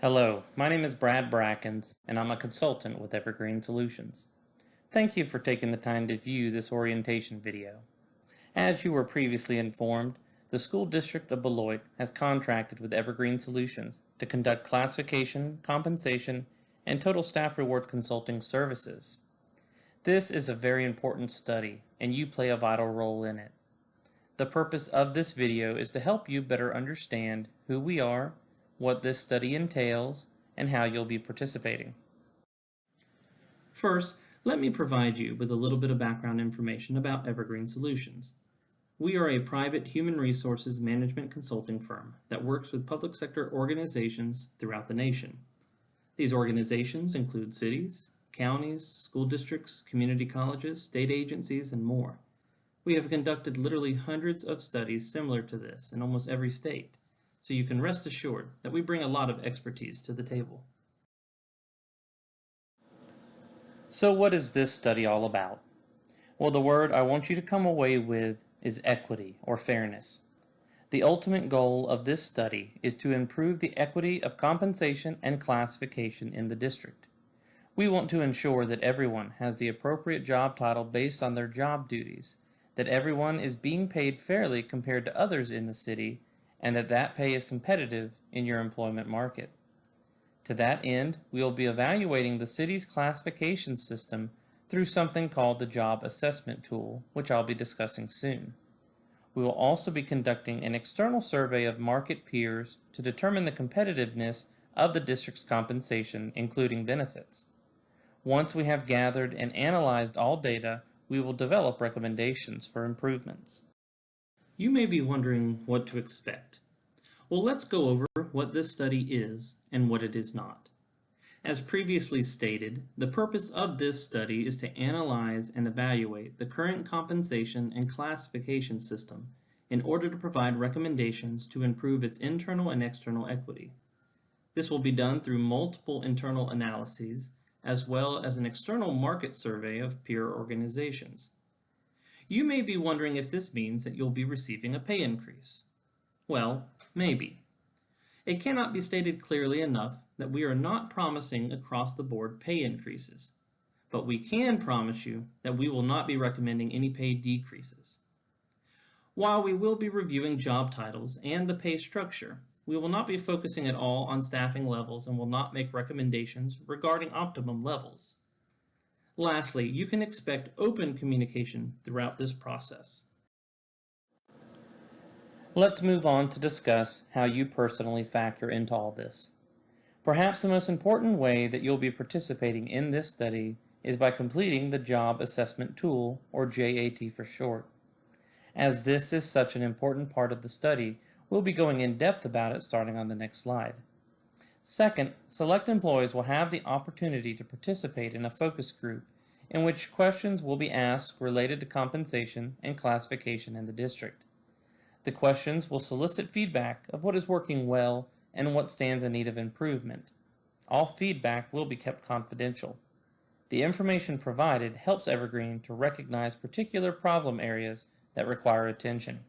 Hello, my name is Brad Brackens, and I'm a consultant with Evergreen Solutions. Thank you for taking the time to view this orientation video. As you were previously informed, the School District of Beloit has contracted with Evergreen Solutions to conduct classification, compensation, and total staff reward consulting services. This is a very important study, and you play a vital role in it. The purpose of this video is to help you better understand who we are, what this study entails, and how you'll be participating. First, let me provide you with a little bit of background information about Evergreen Solutions. We are a private human resources management consulting firm that works with public sector organizations throughout the nation. These organizations include cities, counties, school districts, community colleges, state agencies, and more. We have conducted literally hundreds of studies similar to this in almost every state, so you can rest assured that we bring a lot of expertise to the table. So what is this study all about? Well, the word I want you to come away with is equity or fairness. The ultimate goal of this study is to improve the equity of compensation and classification in the district. We want to ensure that everyone has the appropriate job title based on their job duties, that everyone is being paid fairly compared to others in the city, and that pay is competitive in your employment market. To that end, we will be evaluating the city's classification system through something called the Job Assessment Tool, which I'll be discussing soon. We will also be conducting an external survey of market peers to determine the competitiveness of the district's compensation, including benefits. Once we have gathered and analyzed all data, we will develop recommendations for improvements. You may be wondering what to expect. Well, let's go over what this study is and what it is not. As previously stated, the purpose of this study is to analyze and evaluate the current compensation and classification system in order to provide recommendations to improve its internal and external equity. This will be done through multiple internal analyses as well as an external market survey of peer organizations. You may be wondering if this means that you'll be receiving a pay increase. Well, maybe. It cannot be stated clearly enough that we are not promising across-the-board pay increases, but we can promise you that we will not be recommending any pay decreases. While we will be reviewing job titles and the pay structure, we will not be focusing at all on staffing levels and will not make recommendations regarding optimum levels. Lastly, you can expect open communication throughout this process. Let's move on to discuss how you personally factor into all this. Perhaps the most important way that you'll be participating in this study is by completing the Job Assessment Tool, or JAT for short. As this is such an important part of the study, we'll be going in depth about it starting on the next slide. Second, select employees will have the opportunity to participate in a focus group in which questions will be asked related to compensation and classification in the district. The questions will solicit feedback of what is working well and what stands in need of improvement. All feedback will be kept confidential. The information provided helps Evergreen to recognize particular problem areas that require attention.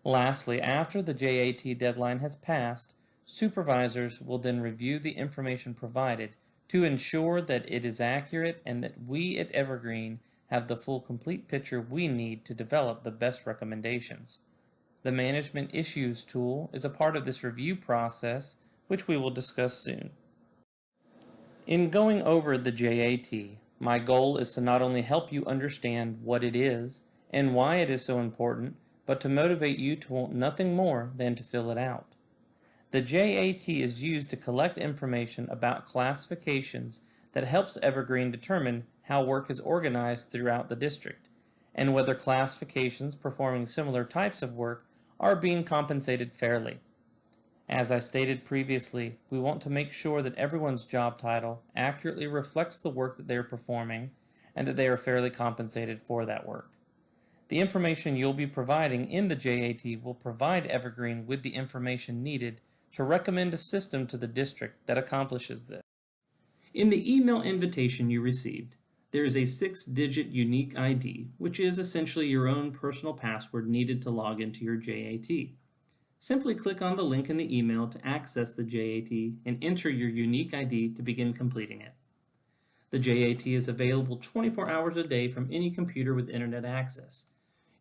Lastly, after the JAT deadline has passed, supervisors will then review the information provided to ensure that it is accurate and that we at Evergreen have the full complete picture we need to develop the best recommendations. The Management Issues tool is a part of this review process, which we will discuss soon. In going over the JAT, my goal is to not only help you understand what it is and why it is so important, but to motivate you to want nothing more than to fill it out. The JAT is used to collect information about classifications that helps Evergreen determine how work is organized throughout the district, and whether classifications performing similar types of work are being compensated fairly. As I stated previously, we want to make sure that everyone's job title accurately reflects the work that they are performing and that they are fairly compensated for that work. The information you'll be providing in the JAT will provide Evergreen with the information needed to recommend a system to the district that accomplishes this. In the email invitation you received, there is a 6-digit unique ID, which is essentially your own personal password needed to log into your JAT. Simply click on the link in the email to access the JAT and enter your unique ID to begin completing it. The JAT is available 24 hours a day from any computer with internet access.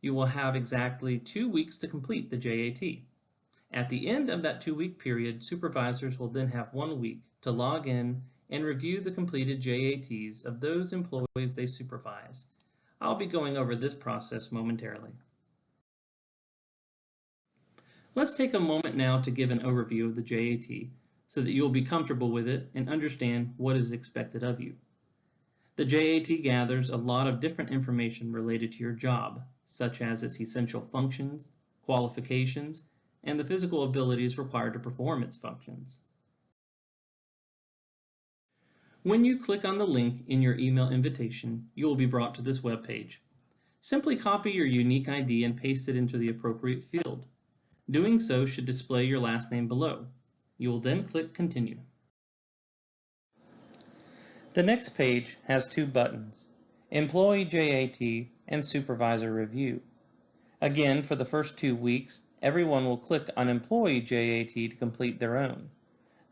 You will have exactly 2 weeks to complete the JAT. At the end of that 2-week period, supervisors will then have 1 week to log in and review the completed JATs of those employees they supervise. I'll be going over this process momentarily. Let's take a moment now to give an overview of the JAT so that you'll be comfortable with it and understand what is expected of you. The JAT gathers a lot of different information related to your job, such as its essential functions, qualifications, and the physical abilities required to perform its functions. When you click on the link in your email invitation, you will be brought to this web page. Simply copy your unique ID and paste it into the appropriate field. Doing so should display your last name below. You will then click Continue. The next page has 2 buttons, Employee JAT and Supervisor Review. Again, for the first 2 weeks, everyone will click on Employee JAT to complete their own.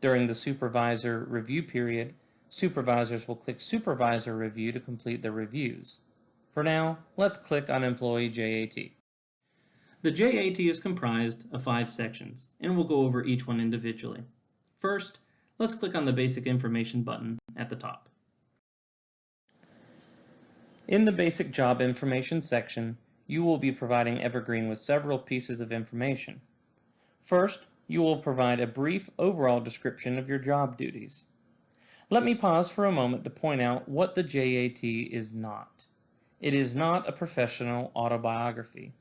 During the Supervisor Review period, supervisors will click Supervisor Review to complete their reviews. For now, let's click on Employee JAT. The JAT is comprised of 5 sections, and we'll go over each one individually. First, let's click on the Basic Information button at the top. In the Basic Job Information section, you will be providing Evergreen with several pieces of information. First, you will provide a brief overall description of your job duties. Let me pause for a moment to point out what the JAT is not. It is not a professional autobiography.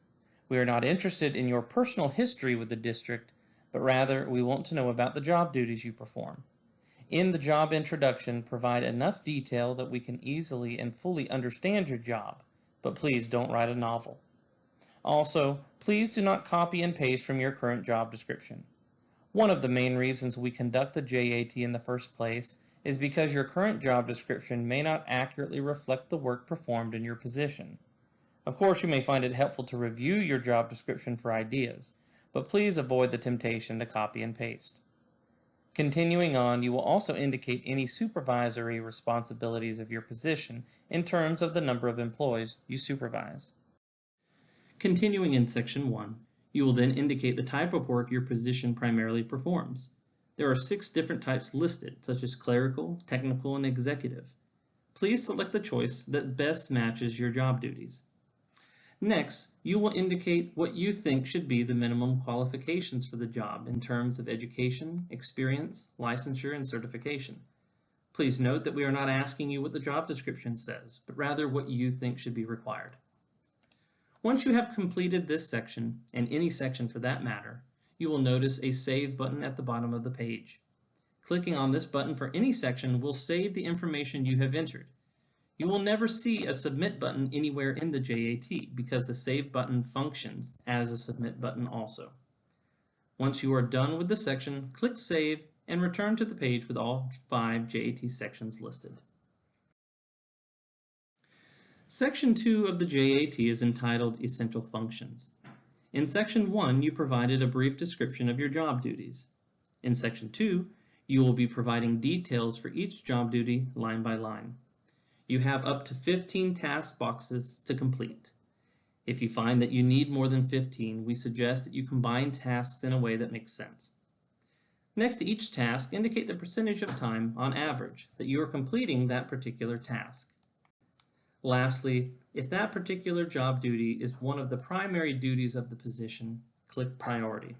We are not interested in your personal history with the district, but rather we want to know about the job duties you perform. In the job introduction, provide enough detail that we can easily and fully understand your job, but please don't write a novel. Also, please do not copy and paste from your current job description. One of the main reasons we conduct the JAT in the first place is because your current job description may not accurately reflect the work performed in your position. Of course, you may find it helpful to review your job description for ideas, but please avoid the temptation to copy and paste. Continuing on, you will also indicate any supervisory responsibilities of your position in terms of the number of employees you supervise. Continuing in Section 1, you will then indicate the type of work your position primarily performs. There are 6 different types listed, such as clerical, technical, and executive. Please select the choice that best matches your job duties. Next, you will indicate what you think should be the minimum qualifications for the job in terms of education, experience, licensure, and certification. Please note that we are not asking you what the job description says, but rather what you think should be required. Once you have completed this section, and any section for that matter, you will notice a Save button at the bottom of the page. Clicking on this button for any section will save the information you have entered. You will never see a Submit button anywhere in the JAT because the Save button functions as a Submit button also. Once you are done with the section, click Save and return to the page with all 5 JAT sections listed. Section 2 of the JAT is entitled Essential Functions. In Section 1, you provided a brief description of your job duties. In Section 2, you will be providing details for each job duty line by line. You have up to 15 task boxes to complete. If you find that you need more than 15, we suggest that you combine tasks in a way that makes sense. Next to each task, indicate the percentage of time, on average, that you are completing that particular task. Lastly, if that particular job duty is one of the primary duties of the position, click Priority.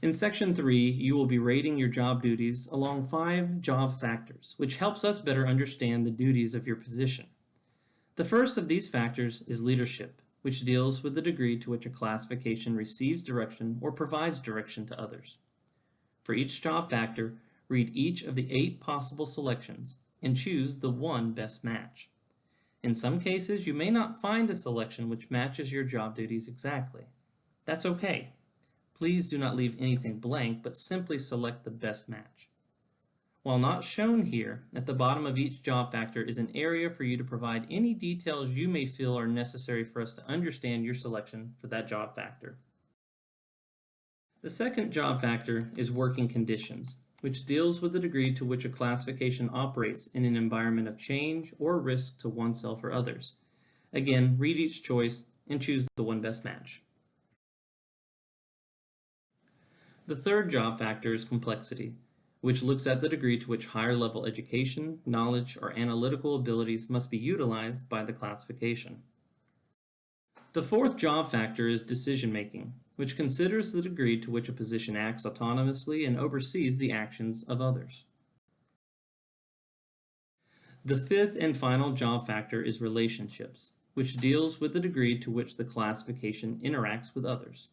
In Section 3, you will be rating your job duties along 5 job factors, which helps us better understand the duties of your position. The first of these factors is leadership, which deals with the degree to which a classification receives direction or provides direction to others. For each job factor, read each of the 8 possible selections and choose the one best match. In some cases, you may not find a selection which matches your job duties exactly. That's okay. Please do not leave anything blank, but simply select the best match. While not shown here, at the bottom of each job factor is an area for you to provide any details you may feel are necessary for us to understand your selection for that job factor. The second job factor is working conditions, which deals with the degree to which a classification operates in an environment of change or risk to oneself or others. Again, read each choice and choose the one best match. The third job factor is complexity, which looks at the degree to which higher level education, knowledge, or analytical abilities must be utilized by the classification. The fourth job factor is decision making, which considers the degree to which a position acts autonomously and oversees the actions of others. The fifth and final job factor is relationships, which deals with the degree to which the classification interacts with others.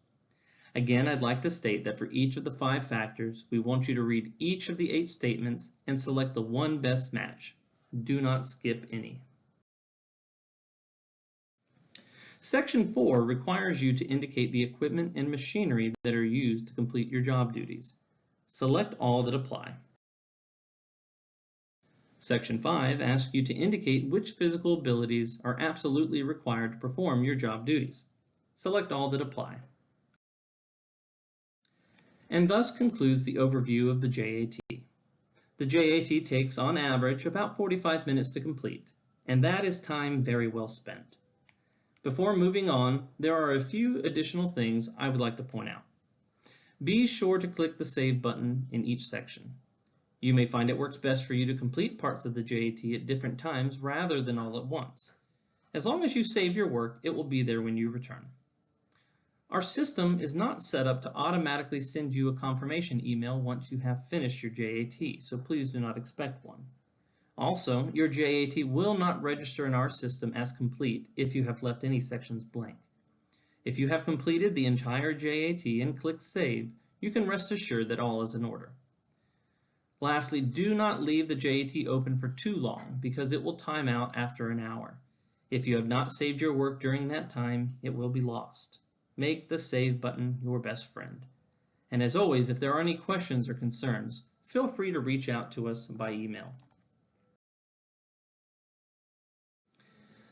Again, I'd like to state that for each of the 5 factors, we want you to read each of the 8 statements and select the one best match. Do not skip any. Section 4 requires you to indicate the equipment and machinery that are used to complete your job duties. Select all that apply. Section 5 asks you to indicate which physical abilities are absolutely required to perform your job duties. Select all that apply. And thus concludes the overview of the JAT. The JAT takes, on average, about 45 minutes to complete, and that is time very well spent. Before moving on, there are a few additional things I would like to point out. Be sure to click the Save button in each section. You may find it works best for you to complete parts of the JAT at different times rather than all at once. As long as you save your work, it will be there when you return. Our system is not set up to automatically send you a confirmation email once you have finished your JAT, so please do not expect one. Also, your JAT will not register in our system as complete if you have left any sections blank. If you have completed the entire JAT and clicked Save, you can rest assured that all is in order. Lastly, do not leave the JAT open for too long because it will time out after an hour. If you have not saved your work during that time, it will be lost. Make the Save button your best friend. And as always, if there are any questions or concerns, feel free to reach out to us by email.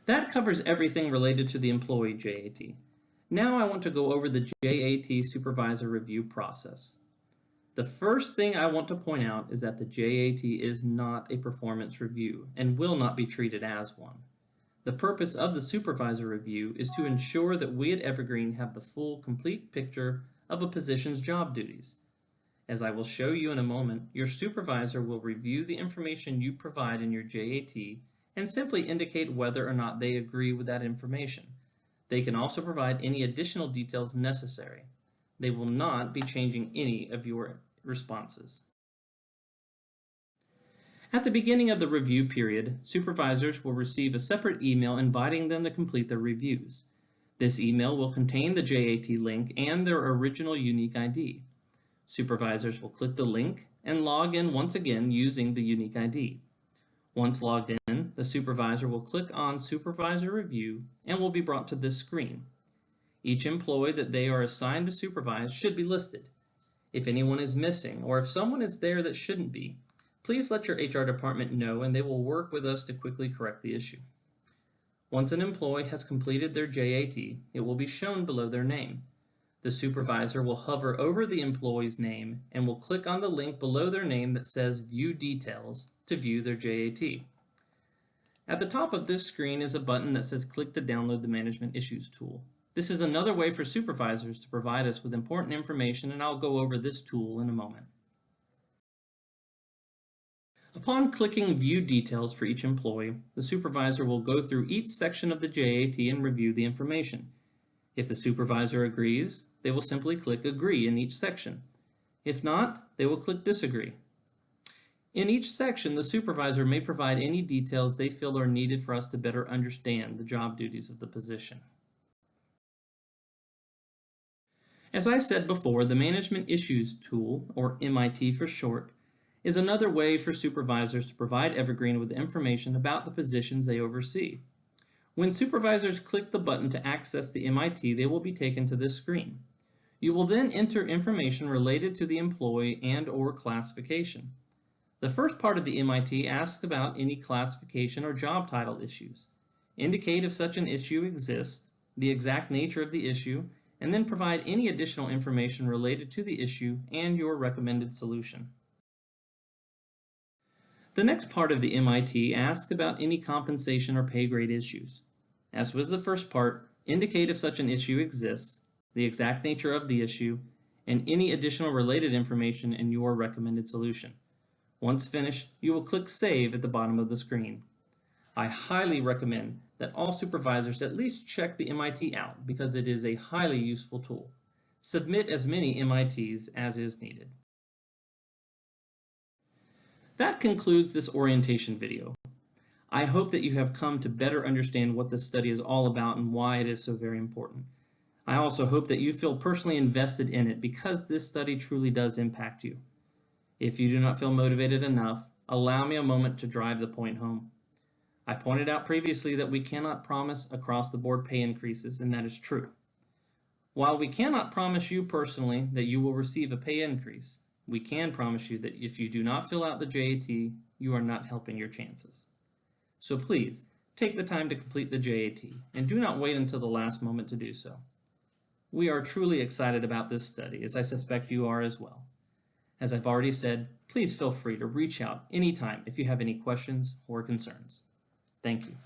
That covers everything related to the employee JAT. Now I want to go over the JAT supervisor review process. The first thing I want to point out is that the JAT is not a performance review and will not be treated as one. The purpose of the supervisor review is to ensure that we at Evergreen have the full, complete picture of a position's job duties. As I will show you in a moment, your supervisor will review the information you provide in your JAT and simply indicate whether or not they agree with that information. They can also provide any additional details necessary. They will not be changing any of your responses. At the beginning of the review period, supervisors will receive a separate email inviting them to complete their reviews. This email will contain the JAT link and their original unique ID. Supervisors will click the link and log in once again using the unique ID. Once logged in, the supervisor will click on Supervisor Review and will be brought to this screen. Each employee that they are assigned to supervise should be listed. If anyone is missing or if someone is there that shouldn't be, please let your HR department know and they will work with us to quickly correct the issue. Once an employee has completed their JAT, it will be shown below their name. The supervisor will hover over the employee's name and will click on the link below their name that says View Details to view their JAT. At the top of this screen is a button that says Click to download the Management Issues tool. This is another way for supervisors to provide us with important information, and I'll go over this tool in a moment. Upon clicking View Details for each employee, the supervisor will go through each section of the JAT and review the information. If the supervisor agrees, they will simply click Agree in each section. If not, they will click Disagree. In each section, the supervisor may provide any details they feel are needed for us to better understand the job duties of the position. As I said before, the Management Issues tool, or MIT for short, is another way for supervisors to provide Evergreen with information about the positions they oversee. When supervisors click the button to access the MIT, they will be taken to this screen. You will then enter information related to the employee and/or classification. The first part of the MIT asks about any classification or job title issues. Indicate if such an issue exists, the exact nature of the issue, and then provide any additional information related to the issue and your recommended solution. The next part of the MIT asks about any compensation or pay grade issues. As with the first part, indicate if such an issue exists, the exact nature of the issue, and any additional related information in your recommended solution. Once finished, you will click Save at the bottom of the screen. I highly recommend that all supervisors at least check the MIT out because it is a highly useful tool. Submit as many MITs as is needed. That concludes this orientation video. I hope that you have come to better understand what this study is all about and why it is so very important. I also hope that you feel personally invested in it because this study truly does impact you. If you do not feel motivated enough, allow me a moment to drive the point home. I pointed out previously that we cannot promise across-the-board pay increases, and that is true. While we cannot promise you personally that you will receive a pay increase, we can promise you that if you do not fill out the JAT, you are not helping your chances. So please, take the time to complete the JAT, and do not wait until the last moment to do so. We are truly excited about this study, as I suspect you are as well. As I've already said, please feel free to reach out anytime if you have any questions or concerns. Thank you.